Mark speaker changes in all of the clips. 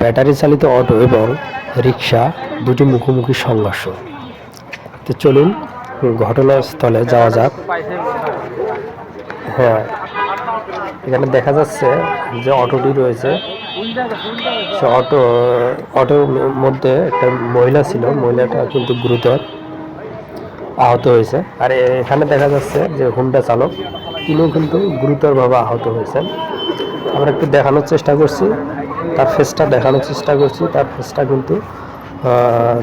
Speaker 1: Battery চালিত auto এবং রিক্সা দুটি মুখোমুখি সংঘর্ষ। তো চলুন ঘটনাস্থলে যাওয়া যাক। হ্যাঁ, এখানে দেখা যাচ্ছে যে অটোটি রয়েছে, সে অটোর মধ্যে একটা মহিলা ছিল, মহিলাটা কিন্তু গুরুতর আহত হয়েছে। আর এখানে দেখা যাচ্ছে যে হুন্ডা চালক, তিনিও কিন্তু গুরুতরভাবে আহত হয়েছেন। আমরা একটু দেখানোর চেষ্টা করছি, তার ফেসটা দেখানোর চেষ্টা করছি। তার ফেসটা কিন্তু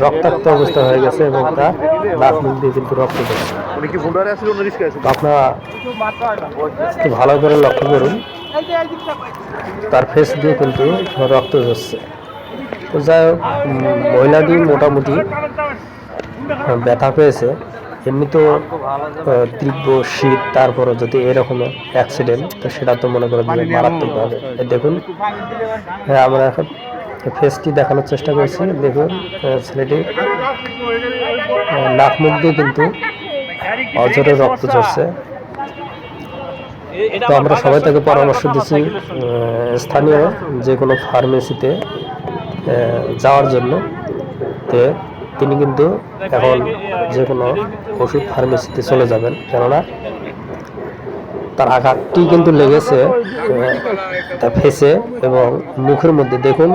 Speaker 1: রক্তাক্ত অবস্থা হয়ে গেছে এবং তার নাক মুখ দিয়ে কিন্তু রক্ত পড়ছে। আপনারা একটু ভালো করে লক্ষ্য করুন, তার ফেস দিয়ে কিন্তু রক্ত ঝরছে। তো যাই হোক, মহিলাটি মোটামুটি ব্যথা পেয়েছে। এমনি তো তীব্র শীত, তারপরে যদি এরকম অ্যাক্সিডেন্ট, তো সেটা তো মনে করেন মারাত্মকভাবে। দেখুন, হ্যাঁ, আমরা এখন ফেসটি দেখানোর চেষ্টা করছি। দেখুন, ছেলেটি নাক মুখ দিয়ে কিন্তু অজরে রক্ত ঝরছে। তো আমরা সবাই তাকে পরামর্শ দিচ্ছি স্থানীয় যে কোনো ফার্মেসিতে যাওয়ার জন্য। তিনি কিন্তু এখন যে কোনো ওষুধ ফার্মেসিতে চলে যাবেন, কেননা তার আঘাতটি কিন্তু লেগেছে তার ফেসে এবং মুখের মধ্যে। দেখুন,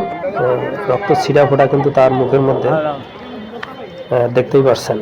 Speaker 1: রক্ত ছিটা ফোটা কিন্তু তার মুখের মধ্যে দেখতেই পাচ্ছেন।